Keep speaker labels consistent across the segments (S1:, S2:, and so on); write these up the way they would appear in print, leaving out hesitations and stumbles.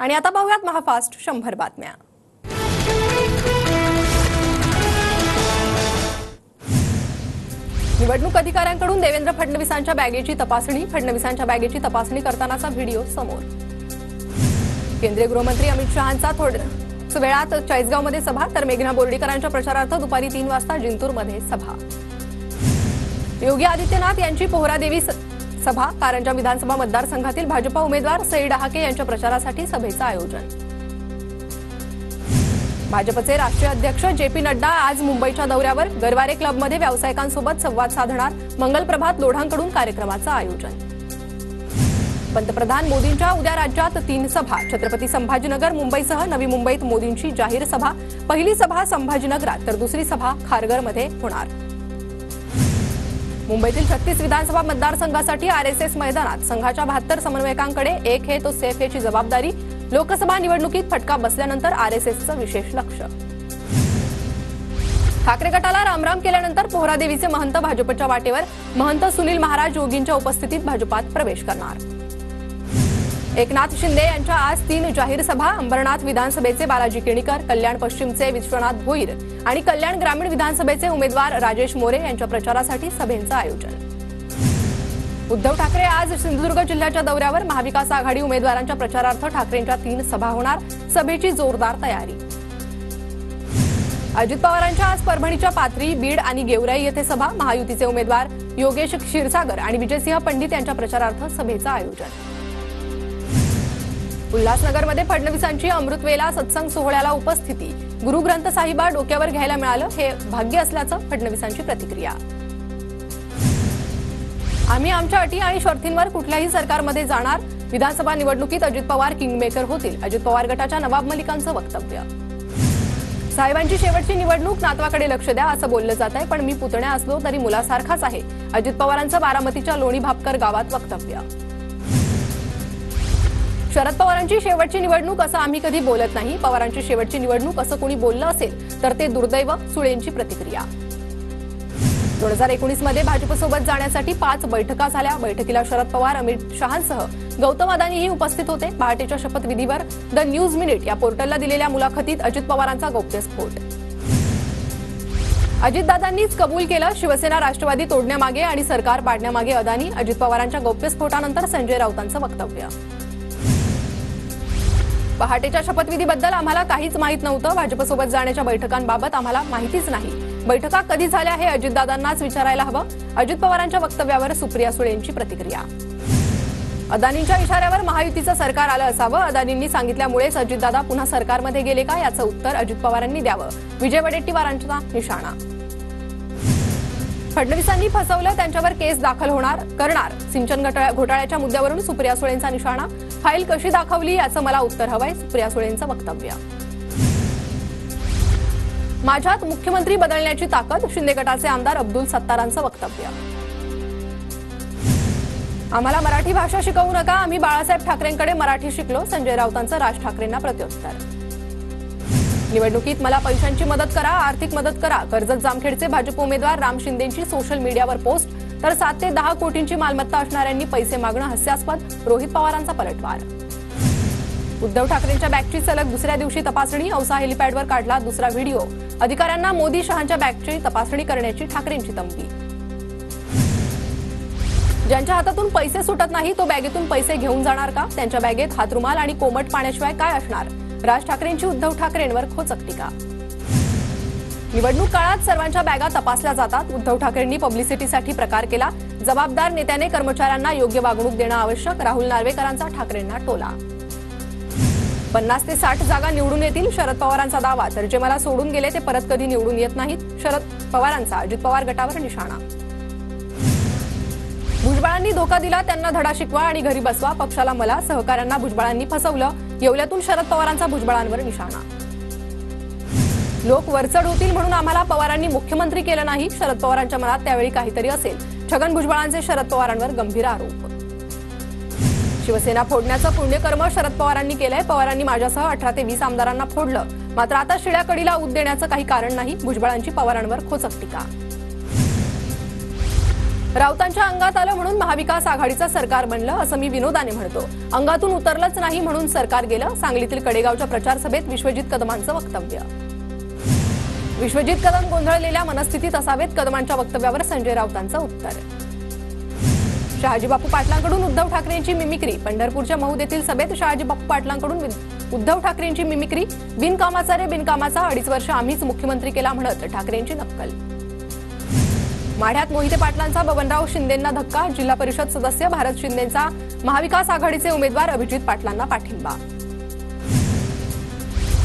S1: आणि आता पाहूयात महाफास्ट 100 बातम्या। निवडणूक अधिकाऱ्यांकडून देवेंद्र फडणवीसांच्या बॅगेची तपासणी। फडणवीसांच्या बॅगेची तपासणी करतानाचा व्हिडिओ समोर। केंद्रीय गृहमंत्री अमित शहांचा थोड्याच वेळात चाळीसगावमध्ये सभा, तर मेघना बोर्डीकरांच्या प्रचारार्थ दुपारी 3 वाजता जिंतूरमध्ये सभा। योगी आदित्यनाथ यांची पोहरादेवी सभा। कारंजा विधानसभा मतदारसंघातील भाजपा उमेदवार सई डहाके यांच्या प्रचारासाठी सभेचं आयोजन। भाजपचे राष्ट्रीय अध्यक्ष जे.पी. नड्डा आज मुंबईच्या दौऱ्यावर। गरवारे क्लबमध्ये व्यावसायिकांसोबत संवाद साधणार। मंगल प्रभात लोढांकडून कार्यक्रमाचं आयोजन। पंतप्रधान मोदींच्या उद्या राज्यात 3 सभा। छत्रपती संभाजीनगर, मुंबईसह नवी मुंबईत मोदींची जाहीर सभा। पहिली सभा संभाजीनगरात, तर दुसरी सभा खारघरमध्ये होणार। मुंबईतील 36 विधानसभा मतदारसंघासाठी आरएसएस मैदानात संघाच्या 72 समन्वयकांकडे एक है तो सेफ हेची जबाबदारी। लोकसभा निवडणुकीत फटका बसल्यानंतर आरएसएसचं विशेष लक्ष। ठाकरे गटाला रामराम केल्यानंतर पोहरादेवीचे महंत भाजपच्या वाटेवर। महंत सुनील महाराज योगींच्या उपस्थितीत भाजपात प्रवेश करणार। एकनाथ शिंदे यांच्या आज 3 जाहीर सभा। अंबरनाथ विधानसभेचे बालाजी केणीकर, कल्याण पश्चिमचे विश्वनाथ भोईर आणि कल्याण ग्रामीण विधानसभेचे उमेदवार राजेश मोरे यांच्या प्रचारासाठी सभेचं आयोजन। उद्धव ठाकरे आज सिंधुदुर्ग जिल्ह्याच्या दौऱ्यावर। महाविकास आघाडी उमेदवारांच्या प्रचारार्थ ठाकरेंच्या 3 सभा होणार। सभेची जोरदार तयारी। अजित पवारांच्या आज परभणीच्या पाथरी, बीड आणि गेवराई येथे सभा। महायुतीचे उमेदवार योगेश क्षीरसागर आणि विजयसिंह पंडित यांच्या प्रचारार्थ सभेचं आयोजन। उल्हासनगरमध्ये फडणवीसांची अमृतवेला सत्संग सोहळ्याला उपस्थिती। गुरु ग्रंथ साहिबा डोक्यावर घ्यायला मिळालं, हे भाग्य असल्याचं फडणवीसांची प्रतिक्रिया। आम्ही आमच्या अटी आणि शर्तींवर कुठल्याही सरकारमध्ये जाणार। विधानसभा निवडणुकीत अजित पवार किंगमेकर होतील, अजित पवार गटाच्या नवाब मलिकांचं वक्तव्य। साहेबांची शेवटची निवडणूक, नातवाकडे लक्ष द्या असं बोललं जात आहे, पण मी पुतण्या असलो तरी मुलासारखाच आहे। अजित पवारांचं बारामतीच्या लोणी भापकर गावात वक्तव्य। शरद पवारांची शेवटची निवडणूक असं आम्ही कधी बोलत नाही। पवारांची शेवटची निवडणूक असं कोणी बोललं असेल तर ते दुर्दैव। सुळेंची प्रतिक्रिया। 2019 मध्ये भाजपसोबत जाण्यासाठी 5 बैठका झाल्या। बैठकीला शरद पवार, अमित शहांसह गौतम अदानीही उपस्थित होते। पहाटेच्या शपथविधीवर द न्यूज मिनिट या पोर्टलला दिलेल्या मुलाखतीत अजित पवारांचा गौप्यस्फोट। अजितदादांनीच कबूल केलं, शिवसेना राष्ट्रवादी तोडण्यामागे आणि सरकार पाडण्यामागे अदानी। अजित पवारांच्या गौप्यस्फोटानंतर संजय राऊतांचं वक्तव्य। पहाटेच्या शपथविधीबद्दल आम्हाला काहीच माहित नव्हतं। भाजपसोबत जाण्याच्या बैठकांबाबत आम्हाला माहितीच नाही। बैठका कधी झाल्या हे अजितदादांनाच विचारायला हवं। अजित पवारांच्या वक्तव्यावर सुप्रिया सुळेंची प्रतिक्रिया। अदानींच्या इशाऱ्यावर महायुतीचं सरकार आलं असावं। अदानींनी सांगितल्यामुळेच अजितदादा पुन्हा सरकारमध्ये गेले का, याचं उत्तर अजित पवारांनी द्यावं। विजय वडेट्टीवारांचा निशाणा। फडणवीसांनी फसवलं, त्यांच्यावर केस दाखल करणार। सिंचन घोटाळ्याच्या मुद्द्यावरून सुप्रिया सुळेंचा निशाणा। फाईल कशी दाखवली याचं मला उत्तर हवंय, सुप्रिया सुळेंचं वक्तव्य। माझ्यात मुख्यमंत्री बदलण्याची ताकद, शिंदे गटाचे आमदार अब्दुल सत्तारांचं वक्तव्य। आम्हाला मराठी भाषा शिकवू नका, आम्ही बाळासाहेब ठाकरेंकडे मराठी शिकलो। संजय राऊतांचं राज ठाकरेंना प्रत्युत्तर। निवडणुकीत मला पैशांची मदत करा, आर्थिक मदत करा। कर्जत जामखेडचे भाजप उमेदवार राम शिंदेंची सोशल मीडियावर पोस्ट, तर 7 ते 10 कोटींची मालमत्ता असणाऱ्यांनी पैसे मागणं हास्यास्पद। रोहित पवारांचा पलटवार। उद्धव ठाकरेंच्या बॅगची सलग दुसऱ्या दिवशी तपासणी। औसा हेलिपॅडवर काढला दुसरा व्हिडिओ। अधिकाऱ्यांना मोदी शहांच्या बॅगची तपासणी करण्याची ठाकरेंची तंबी। ज्यांच्या हातातून पैसे सुटत नाही तो बॅगेतून पैसे घेऊन जाणार का? त्यांच्या बॅगेत हातरुमाल आणि कोमट पाण्याशिवाय काय असणार? राज ठाकरेंची उद्धव ठाकरेंवर खोचक टीका। निवडणूक काळात सर्वांच्या बॅगा तपासल्या जातात। उद्धव ठाकरेंनी पब्लिसिटीसाठी प्रकार केला। जबाबदार नेत्याने कर्मचाऱ्यांना योग्य वागणूक देणं आवश्यक। राहुल नार्वेकरांचा ठाकरेंना टोला। 50 ते 60 जागा निवडून येतील, शरद पवारांचा दावा। तर जे मला सोडून गेले ते परत कधी निवडून येत नाहीत, शरद पवारांचा अजित पवार गटावर निशाणा। भुजबळांनी धोका दिला, त्यांना धडा शिकवा आणि घरी बसवा। पक्षाला मला, सहकाऱ्यांना भुजबळांनी फसवलं। येवल्यातून शरद पवारांचा भुजबळांवर निशाणा। लोक वरचढ होतील म्हणून आम्हाला पवारांनी मुख्यमंत्री केलं नाही, शरद पवारांच्या मनात त्यावेळी काहीतरी असेल। छगन भुजबळांचे शरद पवारांवर गंभीर आरोप। शिवसेना फोडण्याचं पुण्यकर्म शरद पवारांनी केलंय। पवारांनी माझ्यासह 18 ते 20 आमदारांना फोडलं, मात्र आता शिळ्या कडीला ऊत देण्याचं काही कारण नाही। भुजबळांची पवारांवर खोचक टीका। राऊतांच्या अंगात आलं म्हणून महाविकास आघाडीचं सरकार बनलं असं मी विनोदाने म्हणतो. अंगातून उतरलंच नाही म्हणून सरकार गेलं. सांगलीतील कडेगावच्या प्रचार सभेत विश्वजित कदमांचं वक्तव्य. विश्वजित कदम गोंधळलेल्या मनस्थितीत असावेत. कदमांच्या वक्तव्यावर संजय राऊतांचं उत्तर. शहाजी बापू पाटलांकडून उद्धव ठाकरेंची मिमिक्री. पंढरपूरच्या महूद येथील सभेत शहाजी बापू पाटलांकडून उद्धव ठाकरेंची मिमिक्री. बिनकामाचा रे बिनकामाचा, 2.5 वर्ष आम्हीच मुख्यमंत्री केला म्हणत ठाकरेंची नक्कल. माढ्यात मोहिते पाटलांचा बबनराव शिंदेंना धक्का. जिल्हा परिषद सदस्य भारत शिंदेंचा महाविकास आघाडीचे उमेदवार अभिजित पाटलांना पाठिंबा.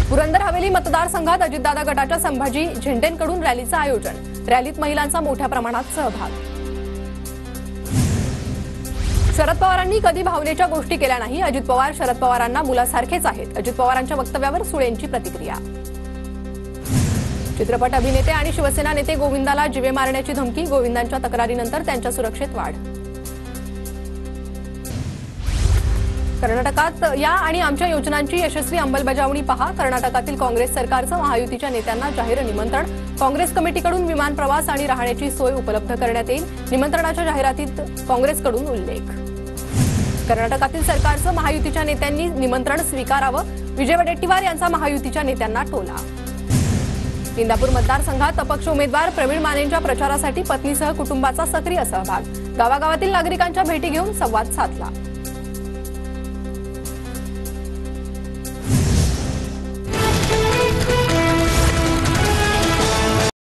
S1: पुरंदर हवेली मतदारसंघात अजितदादा गटाच्या संभाजी झेंडेंकडून रॅलीचं आयोजन. रॅलीत महिलांचा मोठ्या प्रमाणात सहभाग. शरद पवारांनी कधी भावनेच्या गोष्टी केल्या नाही. अजित पवार शरद पवारांना मुलासारखेच आहेत. अजित पवारांच्या वक्तव्यावर सुळेंची प्रतिक्रिया. चित्रपट अभिनेते आणि शिवसेना नेते गोविंदाला जीवे मारण्याची धमकी. गोविंदांच्या तक्रारीनंतर त्यांच्या सुरक्षेत वाढ. कर्नाटकात या आणि आमच्या योजनांची यशस्वी अंमलबजावणी पहा. कर्नाटकातील काँग्रेस सरकारचं महायुतीच्या नेत्यांना जाहीर निमंत्रण. काँग्रेस कमिटीकडून विमान प्रवास आणि राहण्याची सोय उपलब्ध करण्यात येईल. निमंत्रणाच्या जाहिरातीत काँग्रेसकडून उल्लेख. कर्नाटकातील सरकारचं महायुतीच्या नेत्यांनी निमंत्रण स्वीकारावं. विजय वडेट्टीवार यांचा महायुतीच्या नेत्यांना टोला. इंदापूर मतदारसंघात अपक्ष उमेदवार प्रवीण मानेंच्या प्रचारासाठी पत्नीसह कुटुंबाचा सक्रिय सहभाग. गावागावातील नागरिकांच्या भेटी घेऊन संवाद साधला.